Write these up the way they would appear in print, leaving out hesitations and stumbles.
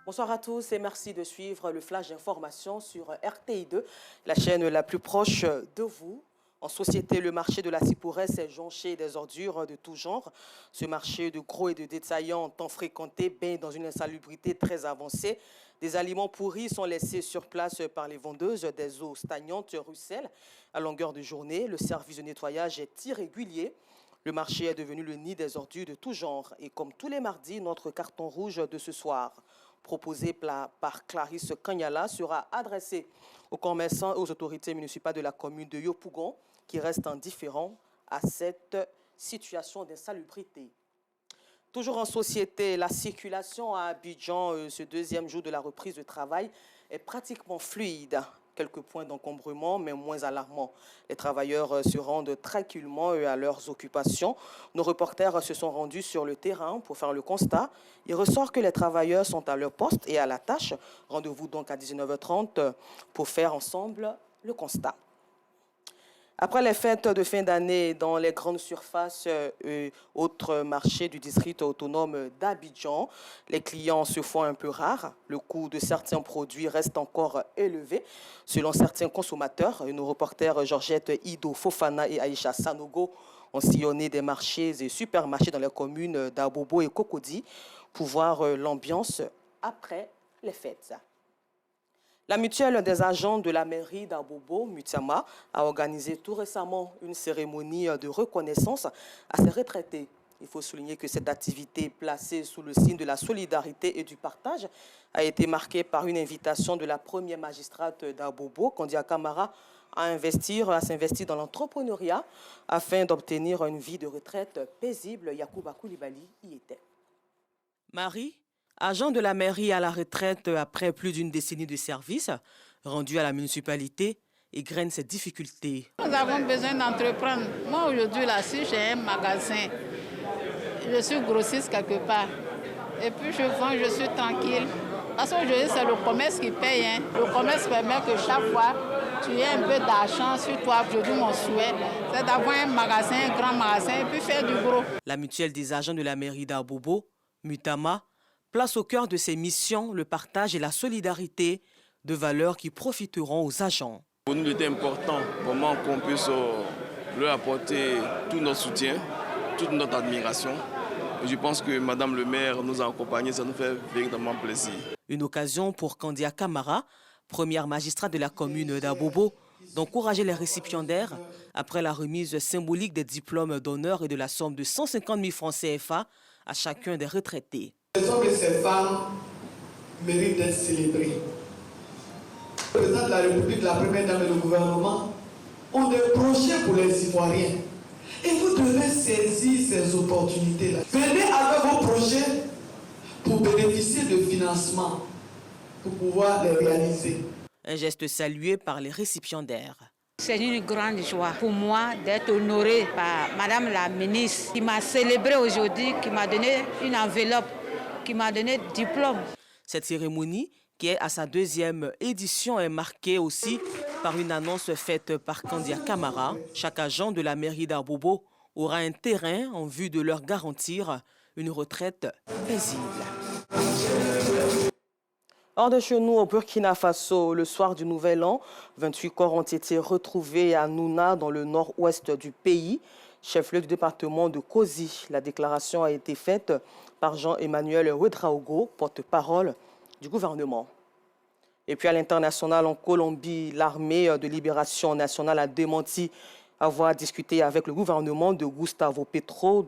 Bonsoir à tous et merci de suivre le flash d'information sur RTI2, la chaîne la plus proche de vous. En société, le marché de la Cipouresse est jonché des ordures de tout genre. Ce marché de gros et de détaillants tant fréquenté baigne dans une insalubrité très avancée. Des aliments pourris sont laissés sur place par les vendeuses, des eaux stagnantes ruissellent à longueur de journée. Le service de nettoyage est irrégulier. Le marché est devenu le nid des ordures de tout genre. Et comme tous les mardis, notre carton rouge de ce soir, proposé par Clarisse Kanyala, sera adressé aux commerçants et aux autorités municipales de la commune de Yopougon qui restent indifférents à cette situation d'insalubrité. Toujours en société, la circulation à Abidjan, ce deuxième jour de la reprise de travail, est pratiquement fluide. Quelques points d'encombrement, mais moins alarmants. Les travailleurs se rendent tranquillement à leurs occupations. Nos reporters se sont rendus sur le terrain pour faire le constat. Il ressort que les travailleurs sont à leur poste et à la tâche. Rendez-vous donc à 19h30 pour faire ensemble le constat. Après les fêtes de fin d'année dans les grandes surfaces et autres marchés du district autonome d'Abidjan, les clients se font un peu rares. Le coût de certains produits reste encore élevé. Selon certains consommateurs, nos reporters Georgette Ido Fofana et Aïcha Sanogo ont sillonné des marchés et supermarchés dans les communes d'Abobo et Cocody pour voir l'ambiance après les fêtes. La mutuelle des agents de la mairie d'Abobo, Mutiama, a organisé tout récemment une cérémonie de reconnaissance à ses retraités. Il faut souligner que cette activité placée sous le signe de la solidarité et du partage a été marquée par une invitation de la première magistrate d'Abobo, Kandia Kamara, à s'investir dans l'entrepreneuriat afin d'obtenir une vie de retraite paisible. Yacouba Koulibaly y était. Marie, agent de la mairie à la retraite après plus d'une décennie de service, rendu à la municipalité, égrène ses difficultés. Nous avons besoin d'entreprendre. Moi, aujourd'hui, là, si j'ai un magasin, je suis grossiste quelque part. Et puis, je vends, je suis tranquille. Parce qu'aujourd'hui, c'est le commerce qui paye. Hein. Le commerce permet que chaque fois, tu aies un peu d'argent sur toi. Aujourd'hui, mon souhait, c'est d'avoir un magasin, un grand magasin, et puis faire du gros. La mutuelle des agents de la mairie d'Abobo, Mutama, place au cœur de ses missions le partage et la solidarité, de valeurs qui profiteront aux agents. Pour nous, il était important vraiment qu'on puisse leur apporter tout notre soutien, toute notre admiration. Et je pense que Madame le maire nous a accompagnés, ça nous fait véritablement plaisir. Une occasion pour Kandia Kamara, première magistrate de la commune d'Abobo, d'encourager les récipiendaires après la remise symbolique des diplômes d'honneur et de la somme de 150 000 francs CFA à chacun des retraités. Les hommes et ces femmes méritent d'être célébrés. Le président de la République, la première dame et le gouvernement ont des projets pour les Ivoiriens. Et vous devez saisir ces opportunités-là. Venez avec vos projets pour bénéficier de financement, pour pouvoir les réaliser. Un geste salué par les récipiendaires. C'est une grande joie pour moi d'être honorée par Madame la ministre qui m'a célébré aujourd'hui, qui m'a donné une enveloppe, qui m'a donné un diplôme. Cette cérémonie, qui est à sa deuxième édition, est marquée aussi par une annonce faite par Kandia Kamara. Chaque agent de la mairie d'Abobo aura un terrain en vue de leur garantir une retraite paisible. Hors de chez nous, au Burkina Faso, le soir du Nouvel An, 28 corps ont été retrouvés à Nouna, dans le nord-ouest du pays, chef-lieu du département de Kosi. La déclaration a été faite par Jean-Emmanuel Ouedraogo, porte-parole du gouvernement. Et puis à l'international, en Colombie, l'armée de libération nationale a démenti avoir discuté avec le gouvernement de Gustavo Petro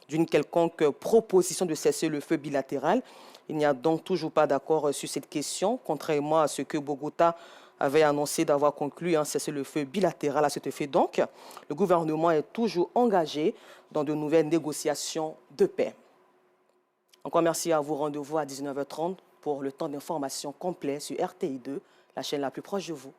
d'une quelconque proposition de cessez-le-feu bilatéral. Il n'y a donc toujours pas d'accord sur cette question, contrairement à ce que Bogota avait annoncé d'avoir conclu un cessez-le-feu bilatéral à cet effet. Donc, le gouvernement est toujours engagé dans de nouvelles négociations de paix. Encore merci à vous. Rendez-vous à 19h30 pour le temps d'information complet sur RTI2, la chaîne la plus proche de vous.